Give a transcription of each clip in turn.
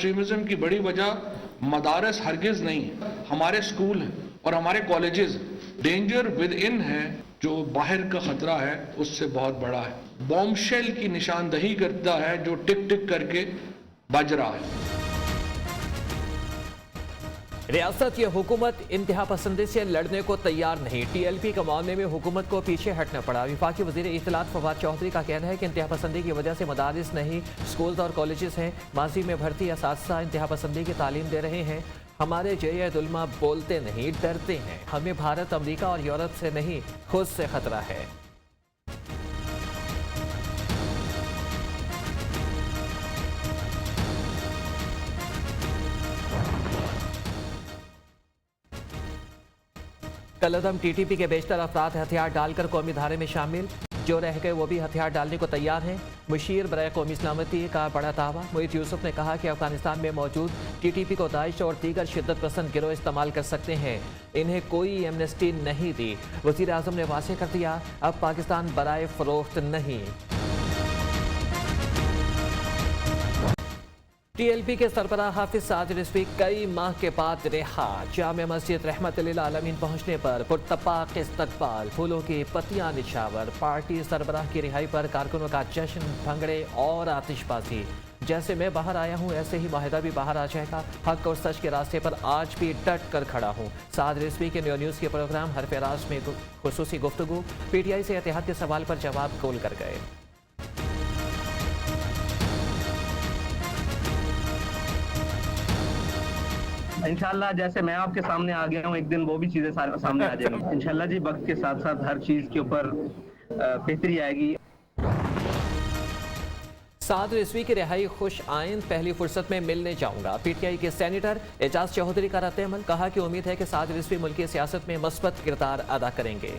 Extremism की बड़ी वजह मदारस हरगिज नहीं, हमारे स्कूल हैं और हमारे कॉलेजेस। डेंजर विद इन है, जो बाहर का खतरा है उससे बहुत बड़ा है। बॉम्बशेल की निशानदही करता है जो टिक टिक करके बज रहा है। रियासत या हुकूमत इंतहा पसंदी से लड़ने को तैयार नहीं, TLP के मामले में हुकूमत को पीछे हटना पड़ा। वफाकी वज़ीर इत्तलात फवाद चौधरी का कहना है कि इंतहा पसंदी की वजह से मदारिस नहीं, स्कूल और कॉलेजेस हैं। माजी में भर्ती असातिज़ा इंतहा पसंदी की तालीम दे रहे हैं। हमारे जैद उलमा बोलते नहीं, डरते हैं। हमें भारत, अमरीका और यूरोप से नहीं, खुद से खतरा है। कलअदम TTP के बेशतर अफराद हथियार डालकर कौमी धारे में शामिल, जो रह गए वो भी हथियार डालने को तैयार हैं। मुशीर बराए कौमी सलामती का बड़ा दावा। मोहित यूसुफ ने कहा कि अफगानिस्तान में मौजूद TTP को दाइश और दीगर शिद्दत पसंद गिरोह इस्तेमाल कर सकते हैं, इन्हें कोई एमनेस्टी नहीं दी। वज़ीर आज़म ने वाज़ेह कर दिया, अब पाकिस्तान बराए फरोख्त नहीं। TLP के सरबराह हाफिज साद रिजवी कई माह के बाद रिहा। जामे मस्जिद रहमतुल लिल आलमीन पहुंचने पर पुरतपाक इस्तकबाल, फूलों की पत्तियां निछावर। पार्टी सरबराह की रिहाई पर कारकुनों का जश्न, भंगड़े और आतिशबाजी। जैसे मैं बाहर आया हूं ऐसे ही माहिदा भी बाहर आ जाएगा। हक और सच के रास्ते पर आज भी डट कर खड़ा हूं। साद रिजवी के न्यू न्यूज़ के प्रोग्राम हरफ राज में खुसूसी गुफ्तगू। PTI से इत्तेहाद के सवाल पर जवाब गोल कर गए। इंशाल्लाह जैसे मैं आपके सामने आ गया हूँ, एक दिन वो भी चीजें सामने आ जाएंगी इंशाल्लाह जी। वक्त के साथ साथ हर चीज के ऊपर बेहतरी आएगी। साद रिजवी की रिहाई खुश आइंद, पहली फुर्सत में मिलने जाऊंगा। PTI के सेनेटर एजाज चौधरी का रद्द-ए-अमल, कहा कि उम्मीद है कि साद रिजवी मुल्की सियासत में मस्बत किरदार अदा करेंगे।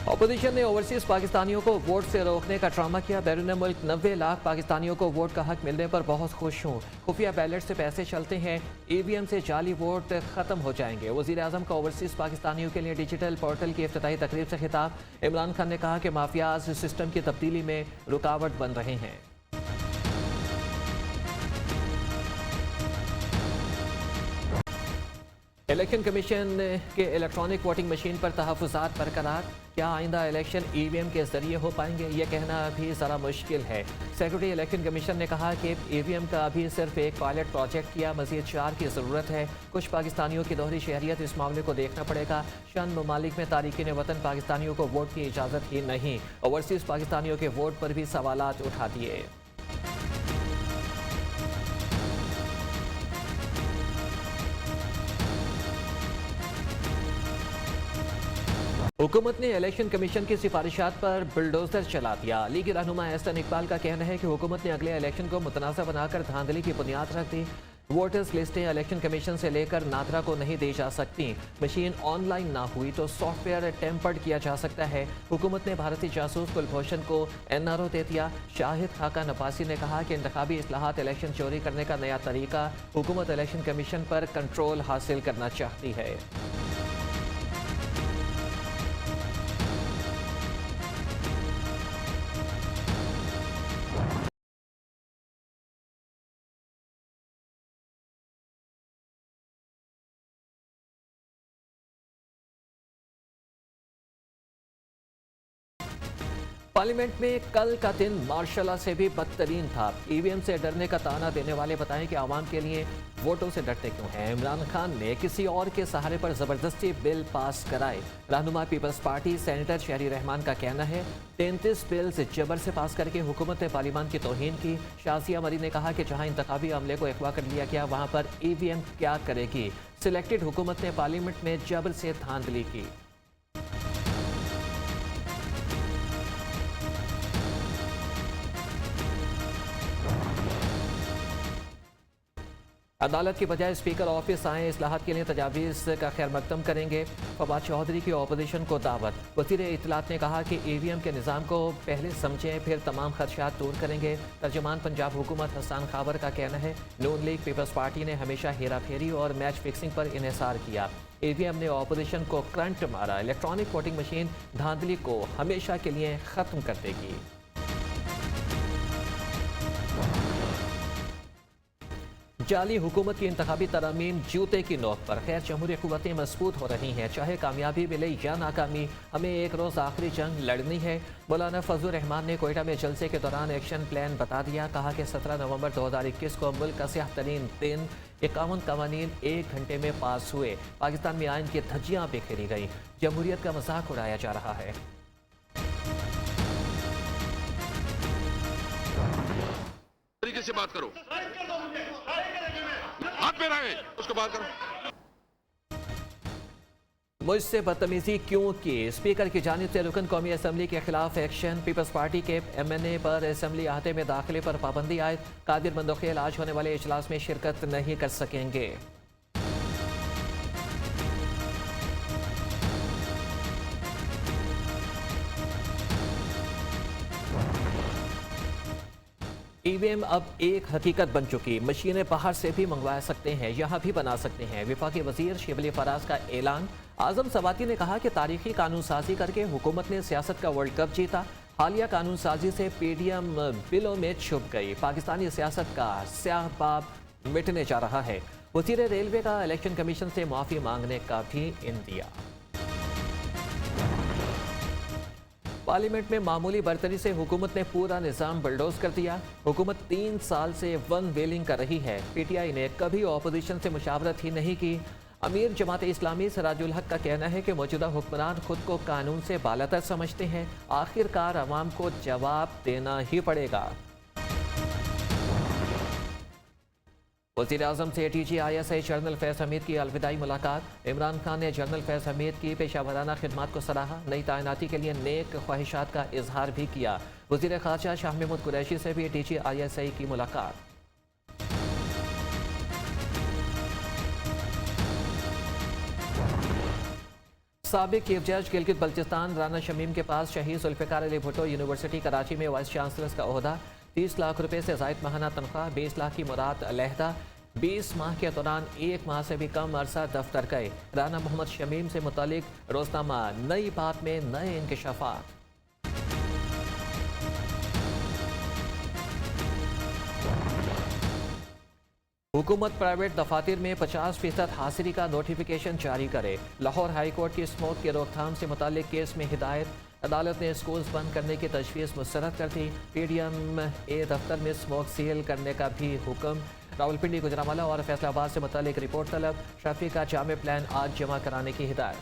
अपोजिशन ने ओवरसीज पाकिस्तानियों को वोट से रोकने का ड्रामा किया। बैरून मुल्क 90 लाख पाकिस्तानियों को वोट का हक मिलने पर बहुत खुश हूँ। खुफिया बैलेट से पैसे चलते हैं, EVM से जाली वोट खत्म हो जाएंगे। वज़ीर आज़म का ओवरसीज पाकिस्तानियों के लिए डिजिटल पोर्टल की इफ्तिताही तकरीब से खिताब। इमरान खान ने कहा कि माफियाज सिस्टम की तब्दीली में रुकावट बन रहे हैं। इलेक्शन कमीशन के इलेक्ट्रॉनिक वोटिंग मशीन पर तहफ़्फ़ुज़ात बरकरार। क्या आइंदा इलेक्शन EVM के जरिए हो पाएंगे, यह कहना अभी ज़रा मुश्किल है। सेक्रेटरी इलेक्शन कमीशन ने कहा कि EVM का अभी सिर्फ एक पायलट प्रोजेक्ट किया, मज़ीद 4 की ज़रूरत है। कुछ पाकिस्तानियों की दोहरी शहरियत, इस मामले को देखना पड़ेगा। चंद ममालिक में तारिकीन वतन पाकिस्तानियों को वोट की इजाज़त ही नहीं। ओवरसीज़ पाकिस्तानियों के वोट पर भी सवालात उठा दिए। हुकूमत ने इलेक्शन कमीशन की सिफारिशात पर बुलडोजर चला दिया। लीगी रहनुमा एहसन इकबाल का कहना है कि हुकूमत ने अगले इलेक्शन को मुतनाज़ा बनाकर धांधली की बुनियाद रख दी। वोटर्स लिस्टें इलेक्शन कमीशन से लेकर नादरा को नहीं दी जा सकती। मशीन ऑनलाइन ना हुई तो सॉफ्टवेयर टेम्पर्ड किया जा सकता है। हुकूमत ने भारतीय जासूस कुलभूषण को NRO दे दिया। शाहिद खाका नवासी ने कहा कि इंतखाबी इस्लाहात इलेक्शन चोरी करने का नया तरीका। हुकूमत इलेक्शन कमीशन पर कंट्रोल हासिल करना चाहती है। पार्लियामेंट में कल का दिन मार्शल से भी बदतरीन था। EVM से डरने का ताना देने वाले बताएं कि आवाम के लिए वोटों से डरते क्यों हैं। इमरान खान ने किसी और के सहारे पर जबरदस्ती बिल पास कराए। रहनुमा पीपल्स पार्टी सेनेटर शहरी रहमान का कहना है 33 बिल्स जबर से पास करके हुकूमत ने पार्लियामान की तौहीन की। शाजिया मरी ने कहा कि जहां इंतखाबी अमले को अगवा कर लिया गया वहां पर EVM क्या करेगी। सिलेक्टेड हुकूमत ने पार्लियामेंट में जबर से धांधली की। अदालत की बजाय स्पीकर ऑफिस आए, इस्लाहात के लिए तजावीज़ का खैर मकदम करेंगे। फवाद चौधरी की अपोजिशन को दावत। वज़ीर इत्तलात ने कहा कि EVM के निज़ाम को पहले समझें, फिर तमाम खदशात दूर करेंगे। तर्जुमान पंजाब हुकूमत हसन खाबर का कहना है, नून लीग पीपल्स पार्टी ने हमेशा हेरा फेरी और मैच फिक्सिंग पर इन्हिसार किया। EVM ने अपोजिशन को करंट मारा। इलेक्ट्रॉनिक वोटिंग मशीन धांधली को हमेशा के लिए ख़त्म कर देगी। जाली हुकूमत की इंतखाबी तरमीम जूते की नोक पर। खैर जमहूरी क़ुव्वतें मजबूत हो रही हैं, चाहे कामयाबी मिले या नाकामी, हमें एक रोज़ आखिरी जंग लड़नी है। मौलाना फजलुर रहमान ने कोयटा में जलसे के दौरान एक्शन प्लान बता दिया। कहा कि 17 नवंबर 2021 को मुल्क का स्याह तरीन दिन, 51 कवानीन 1 घंटे में पास हुए। पाकिस्तान में आइन की धज्जियाँ बिखेरी गई। जमहूरियत का मजाक उड़ाया जा रहा है। तरीके से बात करो, हाथ पे रहे उसको बात करो। मुझसे बदतमीजी क्यों की? स्पीकर की जानिब से रुकन कौमी असम्बली के खिलाफ एक्शन। पीपल्स पार्टी के MNA पर असम्बली अहाते में दाखिले पर पाबंदी आयद। कादिर मंदोखेल आज होने वाले इजलास में शिरकत नहीं कर सकेंगे। EVM अब एक हकीकत बन चुकी। मशीनें बाहर से भी मंगवा सकते हैं, यहाँ भी बना सकते हैं। विफाकी वजीर शिबली फराज का ऐलान। आजम सवाती ने कहा कि तारीखी कानून साजी करके हुकूमत ने सियासत का वर्ल्ड कप जीता। हालिया कानून साजी से PDM बिलों में छुप गई। पाकिस्तानी सियासत का स्याह बाब मिटने जा रहा है। वजीर रेलवे का इलेक्शन कमीशन से माफ़ी मांगने का भी इंदिया। पार्लियामेंट में मामूली बर्तरी से हुकूमत ने पूरा निज़ाम बुलडोज कर दिया। हुकूमत 3 साल से वन वेलिंग कर रही है। PTI ने कभी अपोजिशन से मुशावरत ही नहीं की। अमीर जमात इस्लामी सिराजुल हक का कहना है कि मौजूदा हुक्मरान खुद को कानून से बालातर समझते हैं। आखिरकार अवाम को जवाब देना ही पड़ेगा। वज़ीर आज़म से DG ISI जनरल फैज़ हमीद की अलविदाई मुलाकात। इमरान खान ने जनरल फैज़ हमीद की पेशावराना खिदमत को सराहा। नई तैनाती के लिए नेक ख्वाहिशात का इजहार भी किया। वज़ीर ख़ारजा शाह महमूद कुरैशी से भी DG ISI की मुलाकात। साबिक चीफ जज गिलगित बल्चिस्तान राना शमीम के पास शहीद जुल्फ़िकार अली भुट्टो यूनिवर्सिटी कराची में वाइस चांसलर का ओहदा। 30 लाख रुपए से ज़ायद माहाना तनख्वाह, 20 लाख की मुराद अलहदा। 20 माह के दौरान 1 माह से भी कम अरसा दफ्तर गए। राना मोहम्मद शमीम से मुतालिक रोजनामा नई बात में नए इंकशाफात। हुकूमत प्राइवेट दफातर में 50% हाजिरी का नोटिफिकेशन जारी करे। लाहौर हाई कोर्ट की स्मोक की रोकथाम से मुतालिक केस में हिदायत। अदालत ने स्कूल्स बंद करने की तजवीज़ मुस्तरद कर दी। PDM दफ्तर में स्मोक सील करने का भी हुक्म। रावलपिंडी, गुजरांवाला और फैसलाबाद से मुतालिक रिपोर्ट तलब। शफी का जामे प्लान आज जमा कराने की हिदायत।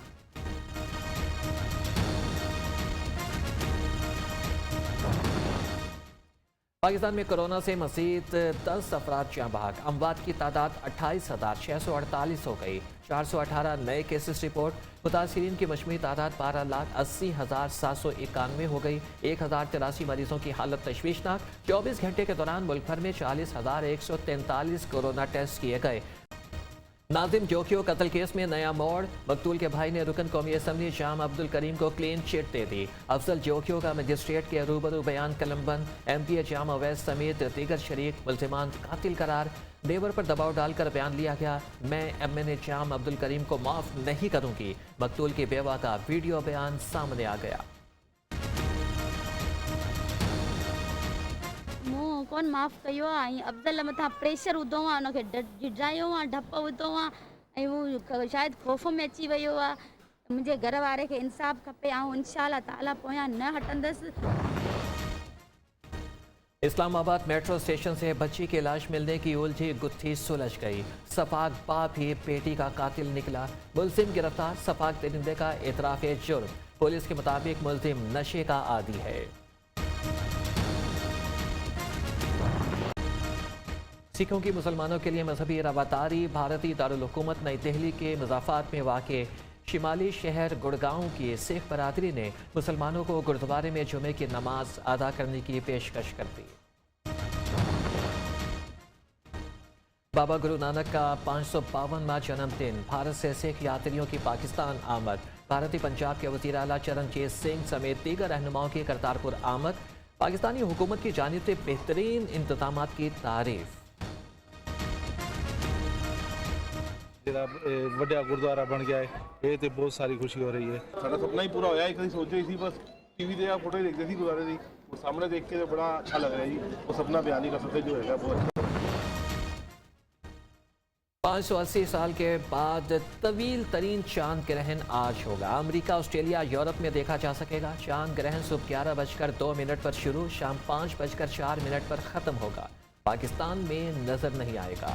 पाकिस्तान में कोरोना से मज़ीद 10 अफराद जाँ बहक। अमवात की तादाद 28,648 हो गई। 418 नए केसेस रिपोर्ट। मुतासिरीन की मजमूई तादाद 12,80,791 हो गई। 1,083 मरीजों की हालत तशवीशनाक। 24 घंटे के दौरान मुल्क भर में 40,143 कोरोना टेस्ट किए गए। नाजिम जोखियो कत्ल केस में नया मोड़। मकतूल के भाई ने रुकन कौमी असम्बली जाम अब्दुल करीम को क्लीन चिट दे दी। अफजल जोखियो का मजिस्ट्रेट के रूबरू बयान कलमबंद। MPA जाम अवैस समेत दीगर शरीक मुल्जिमान कातिल करार। देवर पर दबाव डालकर बयान लिया गया। मैं MNA जाम अब्दुल करीम को माफ नहीं करूंगी। मकतूल की बेवा का वीडियो बयान सामने आ गया। कौन माफ़ कयो आहे। अफ़ज़ल मथां प्रेशर विधो आहे, उनखे ढिढायो आहे, डप विधो आहे ऐं हू शायदि ख़ौफ़ में अची वियो आहे। मुंहिंजे घर वारे खे इंसाफ़ खपे। ऐं इंशाअल्लाह ताला पोयां न हटंदसि। इस्लामाबाद मेट्रो स्टेशन से बच्ची की लाश मिलने की उलझी गुत्थी सुलझ गई। सफाक बाप ही बेटी का कातिल निकला। मुलजिम गिरफ्तार। सफाक दरिंदे का एतराफ़ जुर्म। पुलिस के मुताबिक मुलजिम नशे का आदी है। सिखों की मुसलमानों के लिए मजहबी रवादारी। भारतीय दारुल हुकूमत नई दिल्ली के मज़ाफ़ात में वाक़े शिमाली शहर गुड़गांव की सिख बरादरी ने मुसलमानों को गुरुद्वारे में जुमे की नमाज अदा करने की पेशकश कर दी। बाबा गुरु नानक का 552वां जन्मदिन। भारत से सिख यात्रियों की पाकिस्तान आमद। भारतीय पंजाब के वज़ीर आला चरणजीत सिंह समेत दीगर रहनुमाओं की करतारपुर आमद। पाकिस्तानी हुकूमत की जानिब से बेहतरीन इंतजाम की तारीफ। ਵੱਡਾ ਗੁਰਦੁਆਰਾ ਬਣ ਗਿਆ ਹੈ, ਇਹ ਤੇ ਬਹੁਤ ਸਾਰੀ ਖੁਸ਼ੀ ਹੋ ਰਹੀ ਹੈ। ਸਾਡਾ ਸੁਪਨਾ ਹੀ ਪੂਰਾ ਹੋਇਆ ਹੈ। ਕਦੀ ਸੋਚਿਆ ਹੀ ਸੀ, ਬਸ ਟੀਵੀ ਤੇ ਆ ਫੋਟੋ ਹੀ ਦੇਖਦੇ ਸੀ ਗੁਰਦੁਆਰੇ ਦੀ, ਉਹ ਸਾਹਮਣੇ ਦੇਖ ਕੇ ਬੜਾ ਅੱਛਾ ਲੱਗ ਰਿਹਾ ਜੀ। ਉਹ ਸੁਪਨਾ ਬਿਆਨ ਨਹੀਂ ਕਰ ਸਕਦੇ ਜੋ ਹੈਗਾ ਬਹੁਤ अच्छा। 580 साल के बाद तवील तरीन चांद ग्रहण आज होगा। अमेरिका, ऑस्ट्रेलिया, यूरोप में देखा जा सकेगा। चांद ग्रहण सुबह 11:02 पर शुरू, शाम 5:04 पर ख़त्म होगा। पाकिस्तान में नजर नहीं आएगा।